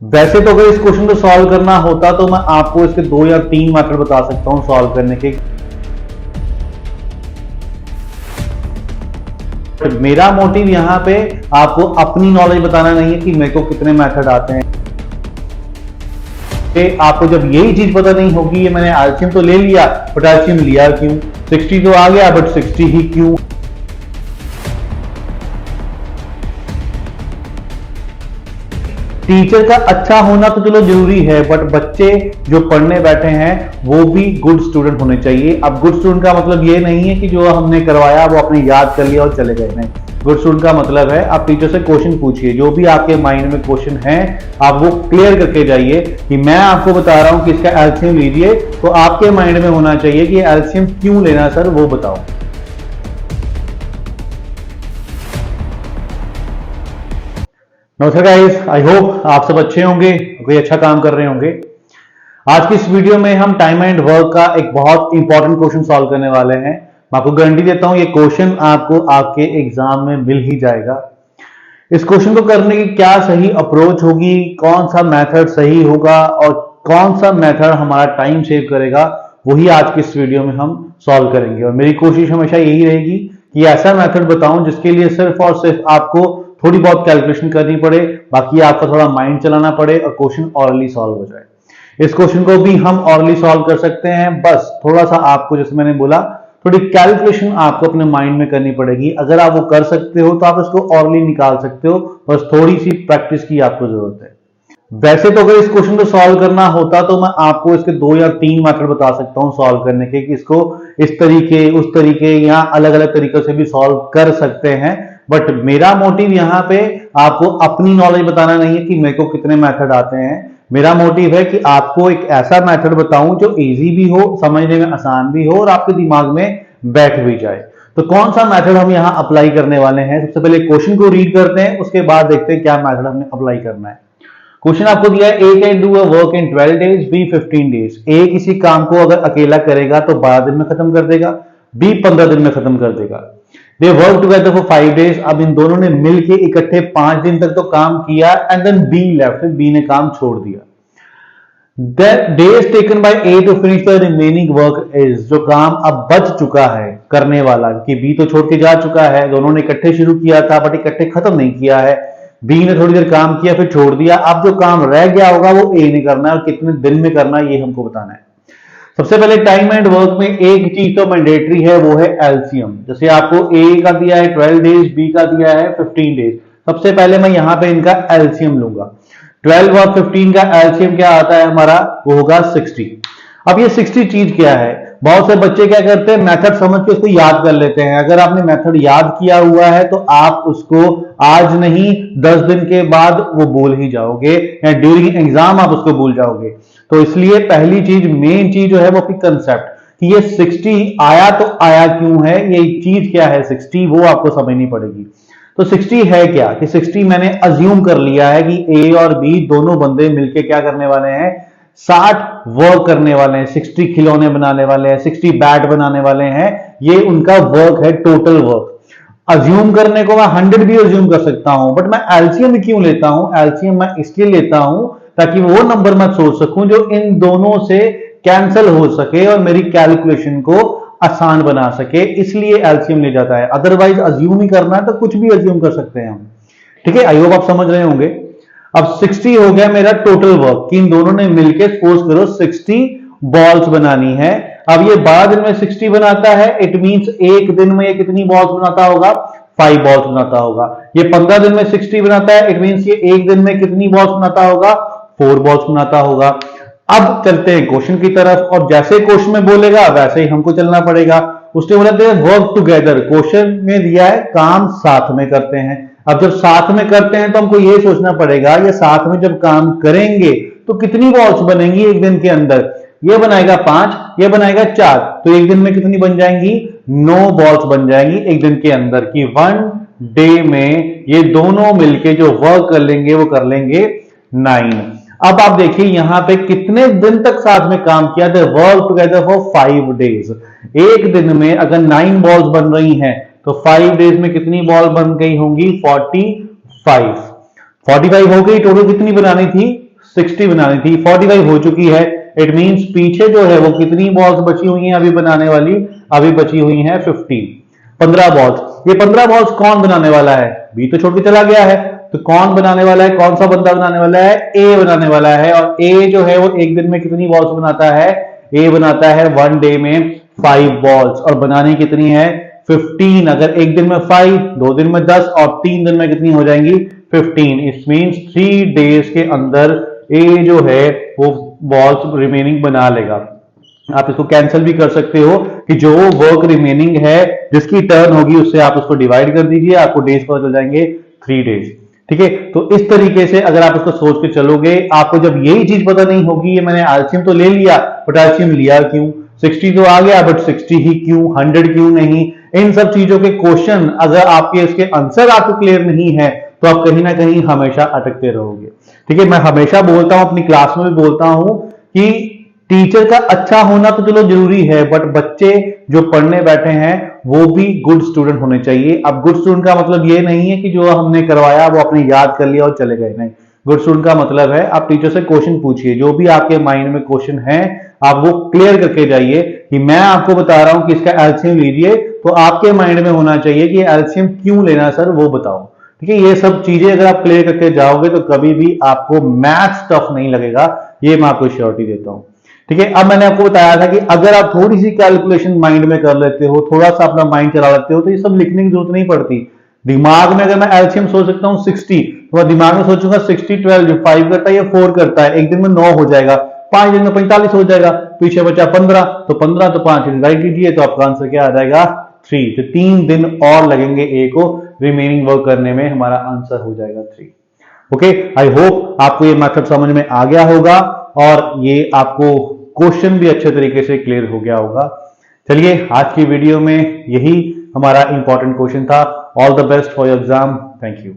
वैसे तो अगर इस क्वेश्चन को सॉल्व करना होता तो मैं आपको इसके 2 या 3 मेथड बता सकता हूं सॉल्व करने के। मेरा मोटिव यहां पे आपको अपनी नॉलेज बताना नहीं है कि मेरे को कितने मेथड आते हैं। आपको जब यही चीज पता नहीं होगी, ये मैंने एल्शियम तो ले लिया बट एल्शियम लिया क्यों, 60 तो आ गया बट 60 ही क्यों। टीचर का अच्छा होना तो चलो जरूरी है, बट बच्चे जो पढ़ने बैठे हैं वो भी गुड स्टूडेंट होने चाहिए। अब गुड स्टूडेंट का मतलब ये नहीं है कि जो हमने करवाया वो अपने याद कर लिया और चले गए, नहीं। गुड स्टूडेंट का मतलब है आप टीचर से क्वेश्चन पूछिए, जो भी आपके माइंड में क्वेश्चन है आप वो क्लियर करके जाइए कि मैं आपको बता रहा हूं कि इसका एल्शियम लीजिए, तो आपके माइंड में होना चाहिए कि एल्शियम क्यों लेना सर, वो बताओ। नमस्कार गाइस, आई होप आप सब अच्छे होंगे, कोई अच्छा काम कर रहे होंगे। आज की इस वीडियो में हम टाइम एंड वर्क का एक बहुत इंपॉर्टेंट क्वेश्चन सॉल्व करने वाले हैं। मैं आपको गारंटी देता हूं ये क्वेश्चन आपको आपके एग्जाम में मिल ही जाएगा। इस क्वेश्चन को करने की क्या सही अप्रोच होगी, कौन सा मेथड सही होगा और कौन सा मेथड हमारा टाइम सेव करेगा, वही आज की इस वीडियो में हम सॉल्व करेंगे। और मेरी कोशिश हमेशा यही रहेगी कि ऐसा मेथड बताऊं जिसके लिए सिर्फ और सिर्फ आपको थोड़ी बहुत कैलकुलेशन करनी पड़े, बाकी आपका थोड़ा माइंड चलाना पड़े और क्वेश्चन ऑरली सॉल्व हो जाए। इस क्वेश्चन को भी हम ऑरली सॉल्व कर सकते हैं, बस थोड़ा सा आपको, जैसे मैंने बोला, थोड़ी कैलकुलेशन आपको अपने माइंड में करनी पड़ेगी। अगर आप वो कर सकते हो तो आप इसको ऑरली निकाल सकते हो, बस थोड़ी सी प्रैक्टिस की आपको जरूरत है। वैसे तो अगर इस क्वेश्चन को सॉल्व करना होता तो मैं आपको इसके 2 या 3 मेथड बता सकता हूं सॉल्व करने के, कि इसको इस तरीके उस तरीके या अलग अलग तरीकों से भी सॉल्व कर सकते हैं। बट मेरा मोटिव यहां पे आपको अपनी नॉलेज बताना नहीं है कि मेरे को कितने मेथड आते हैं। मेरा मोटिव है कि आपको एक ऐसा मेथड बताऊं जो इजी भी हो, समझने में आसान भी हो और आपके दिमाग में बैठ भी जाए। तो कौन सा मेथड हम यहां अप्लाई करने वाले हैं, सबसे पहले क्वेश्चन को रीड करते हैं, उसके बाद देखते हैं क्या मेथड हमने अप्लाई करना है। क्वेश्चन आपको दिया है, A can do a work in 12 days, B 15 days. A किसी काम को अगर अकेला करेगा तो 12 दिन में खत्म कर देगा, बी 15 दिन में खत्म कर देगा। They work together for 5 days. अब इन दोनों ने मिलके इकट्ठे 5 दिन तक तो काम किया, and then B left, B ने काम छोड़ दिया। Days taken by A to finish the remaining work is, जो काम अब बच चुका है करने वाला, कि बी तो छोड़ के जा चुका है, दोनों ने इकट्ठे शुरू किया था बट इकट्ठे खत्म नहीं किया है। बी ने थोड़ी देर काम किया फिर छोड़ दिया, अब जो काम रह गया होगा वो ए ने करना है, और कितने दिन में करना है ये हमको बताना है। सबसे पहले टाइम एंड वर्क में एक चीज तो मैंडेटरी है, वो है एलसीएम। जैसे आपको ए का दिया है 12 डेज, बी का दिया है 15 डेज। सबसे पहले मैं यहां पे इनका एलसीएम लूंगा। 12 और 15 का एलसीएम क्या आता है हमारा, वो होगा 60। अब ये 60 चीज क्या है, बहुत से बच्चे क्या करते हैं, मेथड समझ के उसको याद कर लेते हैं। अगर आपने मेथड याद किया हुआ है तो आप उसको आज नहीं 10 दिन के बाद वो भूल ही जाओगे, या ड्यूरिंग एग्जाम आप उसको भूल जाओगे। तो इसलिए पहली चीज, मेन चीज जो है वो आपकी कंसेप्ट, कि ये 60 आया तो आया क्यों है, ये चीज क्या है 60, वो आपको समझनी पड़ेगी। तो 60 है क्या, कि 60 मैंने अज्यूम कर लिया है कि ए और बी दोनों बंदे मिलके क्या करने वाले हैं, 60 वर्क करने वाले हैं, 60 खिलौने बनाने वाले हैं, 60 बैट बनाने वाले हैं। ये उनका वर्क है, टोटल वर्क। अज्यूम करने को मैं 100 भी अज्यूम कर सकता हूं, बट मैं एलसीएम क्यों लेता हूं, एलसीएम मैं इसलिए लेता हूं ताकि वो नंबर मैं सोच सकूं जो इन दोनों से कैंसिल हो सके और मेरी कैलकुलेशन को आसान बना सके, इसलिए एलसीएम ले जाता है। अदरवाइज अज्यूम ही करना है तो कुछ भी अज्यूम कर सकते हैं हम। ठीक है, आई होप आप समझ रहे होंगे। अब 60 हो गया मेरा टोटल वर्क, कि इन दोनों ने मिलकर सपोज करो 60 बॉल्स बनानी है। अब ये 12 दिन में 60 बनाता है, इट मींस एक दिन में ये कितनी बॉल्स बनाता होगा, 5 बॉल्स बनाता होगा। ये 15 दिन में 60 बनाता है, इट मींस ये एक दिन में कितनी बॉल्स बनाता होगा, 4 बॉल्स बनाता होगा। अब चलते हैं क्वेश्चन की तरफ, और जैसे क्वेश्चन में बोलेगा वैसे ही हमको चलना पड़ेगा। उसने बोला वर्क टुगेदर, क्वेश्चन में दिया है काम साथ में करते हैं। अब जब साथ में करते हैं तो हमको ये सोचना पड़ेगा, ये साथ में जब काम करेंगे तो कितनी बॉल्स बनेंगी एक दिन के अंदर। ये बनाएगा 5, ये बनाएगा 4, तो एक दिन में कितनी बन जाएंगी, 9 बॉल्स बन जाएंगी एक दिन के अंदर, की 1 डे में ये दोनों मिलके जो वर्क कर लेंगे वो कर लेंगे 9। अब आप देखिए यहां पे कितने दिन तक साथ में काम किया, they work together for 5 days. एक दिन में अगर 9 बॉल्स बन रही हैं तो 5 डेज में कितनी बॉल बन गई होंगी, 45 हो गई। टोटल कितनी बनानी थी, 60 बनानी थी, 45 हो चुकी है। इट मींस पीछे जो है वो कितनी बॉल्स बची हुई हैं अभी बनाने वाली, अभी बची हुई हैं 15 बॉल्स। ये 15 बॉल्स कौन बनाने वाला है? बी तो छोड़ के चला गया है, तो कौन बनाने वाला है? कौन सा बंदा बनाने वाला है? ए बनाने वाला है। और ए जो है वो एक दिन में कितनी बॉल्स बनाता है? ए बनाता है 1 डे में 5 बॉल्स, और बनानी कितनी है? 15। अगर एक दिन में 5, 2 दिन में 10 और 3 दिन में कितनी हो जाएंगी? 15। इट मींस 3 डेज के अंदर ए जो है वो बॉल्स रिमेनिंग बना लेगा। आप इसको कैंसिल भी कर सकते हो कि जो वर्क रिमेनिंग है जिसकी टर्न होगी उससे आप उसको डिवाइड कर दीजिए, आपको डेज पता चल जाएंगे 3 डेज। ठीक है, तो इस तरीके से अगर आप इसको सोच के चलोगे, आपको जब यही चीज पता नहीं होगी, ये मैंने एलसीएम तो ले लिया बट एलसीएम लिया क्यों, 60 तो आ गया बट 60 ही क्यों, 100 क्यों नहीं, इन सब चीजों के क्वेश्चन अगर आपके इसके आंसर आपको क्लियर नहीं है तो आप कहीं ना कहीं हमेशा अटकते रहोगे। ठीक है, मैं हमेशा बोलता हूं, अपनी क्लास में भी बोलता हूं कि टीचर का अच्छा होना तो चलो जरूरी है, बट बच्चे जो पढ़ने बैठे हैं वो भी गुड स्टूडेंट होने चाहिए। अब गुड स्टूडेंट का मतलब ये नहीं है कि जो हमने करवाया वो आपने याद कर लिया और चले गए, नहीं। गुड स्टूडेंट का मतलब है आप टीचर से क्वेश्चन पूछिए, जो भी आपके माइंड में क्वेश्चन है आप वो क्लियर करके जाइए कि मैं आपको बता रहा हूं कि इसका एलसीएम लीजिए, तो आपके माइंड में होना चाहिए कि एलसीएम क्यों लेना सर, वो बताओ। ठीक है, ये सब चीजें अगर आप क्लियर करके जाओगे तो कभी भी आपको मैथ्स टफ नहीं लगेगा, ये मैं आपको श्योरिटी देता हूं। ठीक है, अब मैंने आपको बताया था कि अगर आप थोड़ी सी कैलकुलेशन माइंड में कर लेते हो, थोड़ा सा अपना माइंड चला लेते हो, तो ये सब लिखने की जरूरत नहीं पड़ती। दिमाग में अगर मैं एलसीएम सोच सकता हूँ 60, तो मैं दिमाग में सोचूंगा 60 12 जो 5 करता है ये 4 करता है, एक दिन में 9 हो जाएगा, 5 दिन में 45 हो जाएगा, पीछे बचा 15, तो 15 तो 5 डिवाइड कीजिए तो आपका आंसर क्या आ जाएगा? 3। तो 3 दिन और लगेंगे ए को रिमेनिंग वर्क करने में, हमारा आंसर हो जाएगा 3। ओके, आई होप आपको ये मेथड समझ में आ गया होगा और ये आपको क्वेश्चन भी अच्छे तरीके से क्लियर हो गया होगा। चलिए, आज की वीडियो में यही हमारा इंपॉर्टेंट क्वेश्चन था। All the best for your exam. Thank you.